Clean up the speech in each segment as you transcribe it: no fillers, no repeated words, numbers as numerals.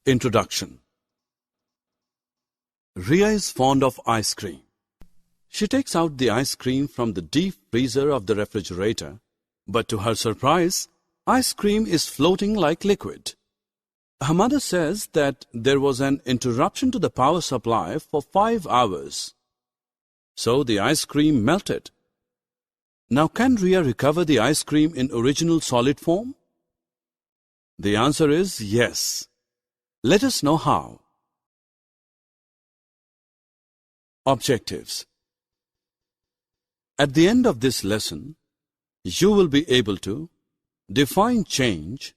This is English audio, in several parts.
Introduction. Ria is fond of ice cream. She takes out the ice cream from the deep freezer of the refrigerator, but to her surprise, ice cream is floating like liquid. Her mother says that there was an interruption to the power supply for 5 hours. So the ice cream melted. Now can Ria recover the ice cream in original solid form? The answer is yes. Let us know how. Objectives. At the end of this lesson, you will be able to define change,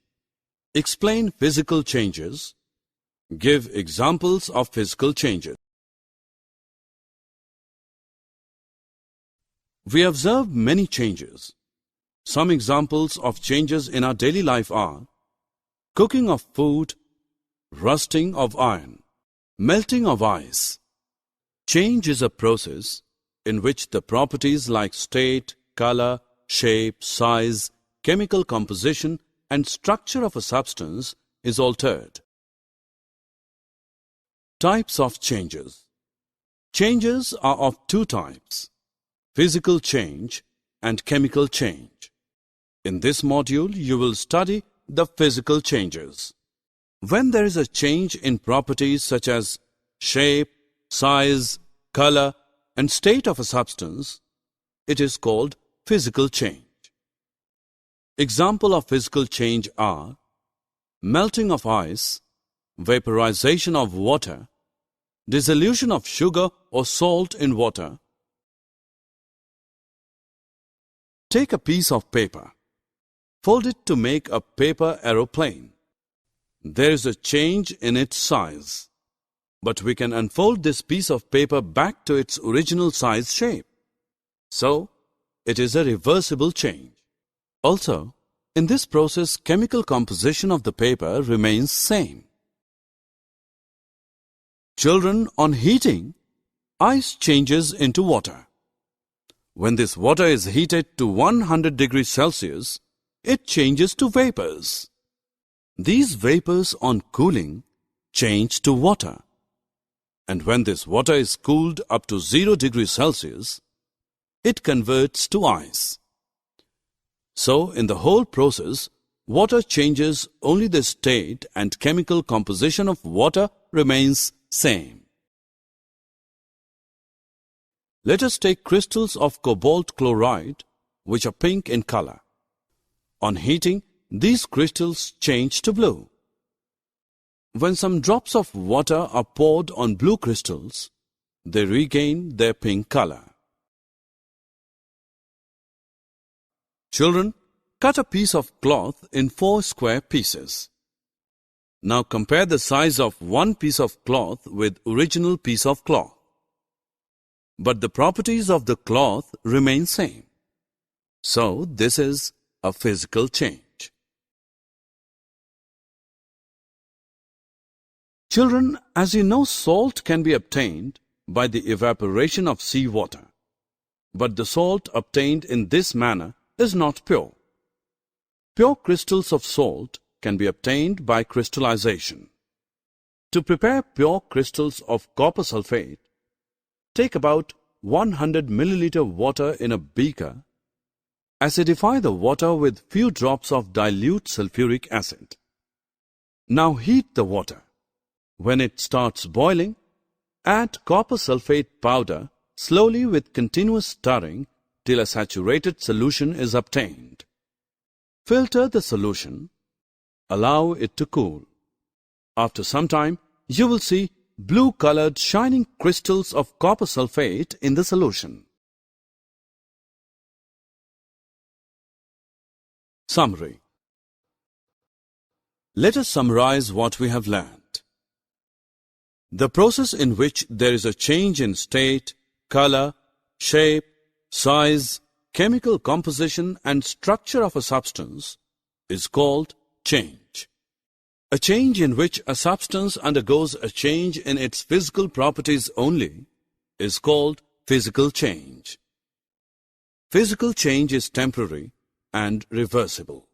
explain physical changes, give examples of physical changes. We observe many changes. Some examples of changes in our daily life are cooking of food, rusting of iron, melting of ice. Change is a process in which the properties like state, color, shape, size, chemical composition and structure of a substance is altered. Types of changes. Changes are of two types: physical change and chemical change. In this module, you will study the physical changes. When there is a change in properties such as shape, size, color, and state of a substance, it is called physical change. Example of physical change are melting of ice, vaporization of water, dissolution of sugar or salt in water. Take a piece of paper. Fold it to make a paper aeroplane. There is a change in its size, but we can unfold this piece of paper back to its original size shape. So, it is a reversible change. Also, in this process, chemical composition of the paper remains same. Children, on heating, ice changes into water. When this water is heated to 100 degrees Celsius, it changes to vapors. These vapors on cooling change to water. And when this water is cooled up to 0 degrees Celsius, it converts to ice. So, in the whole process, water changes, only the state and chemical composition of water remains same. Let us take crystals of cobalt chloride, which are pink in color. On heating, these crystals change to blue. When some drops of water are poured on blue crystals, they regain their pink color. Children, cut a piece of cloth in 4 square pieces. Now compare the size of one piece of cloth with original piece of cloth. But the properties of the cloth remain same. So this is a physical change. Children, as you know, salt can be obtained by the evaporation of seawater. But the salt obtained in this manner is not pure. Pure crystals of salt can be obtained by crystallization. To prepare pure crystals of copper sulfate, take about 100 milliliter water in a beaker. Acidify the water with few drops of dilute sulfuric acid. Now heat the water. When it starts boiling, add copper sulfate powder slowly with continuous stirring till a saturated solution is obtained. Filter the solution. Allow it to cool. After some time, you will see blue-colored shining crystals of copper sulfate in the solution. Summary. Let us summarize what we have learned. The process in which there is a change in state, color, shape, size, chemical composition and structure of a substance is called change. A change in which a substance undergoes a change in its physical properties only is called physical change. Physical change is temporary and reversible.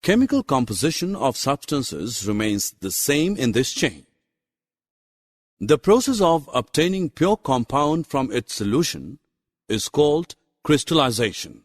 chemical composition of substances remains the same in this chain. The process of obtaining pure compound from its solution is called crystallization.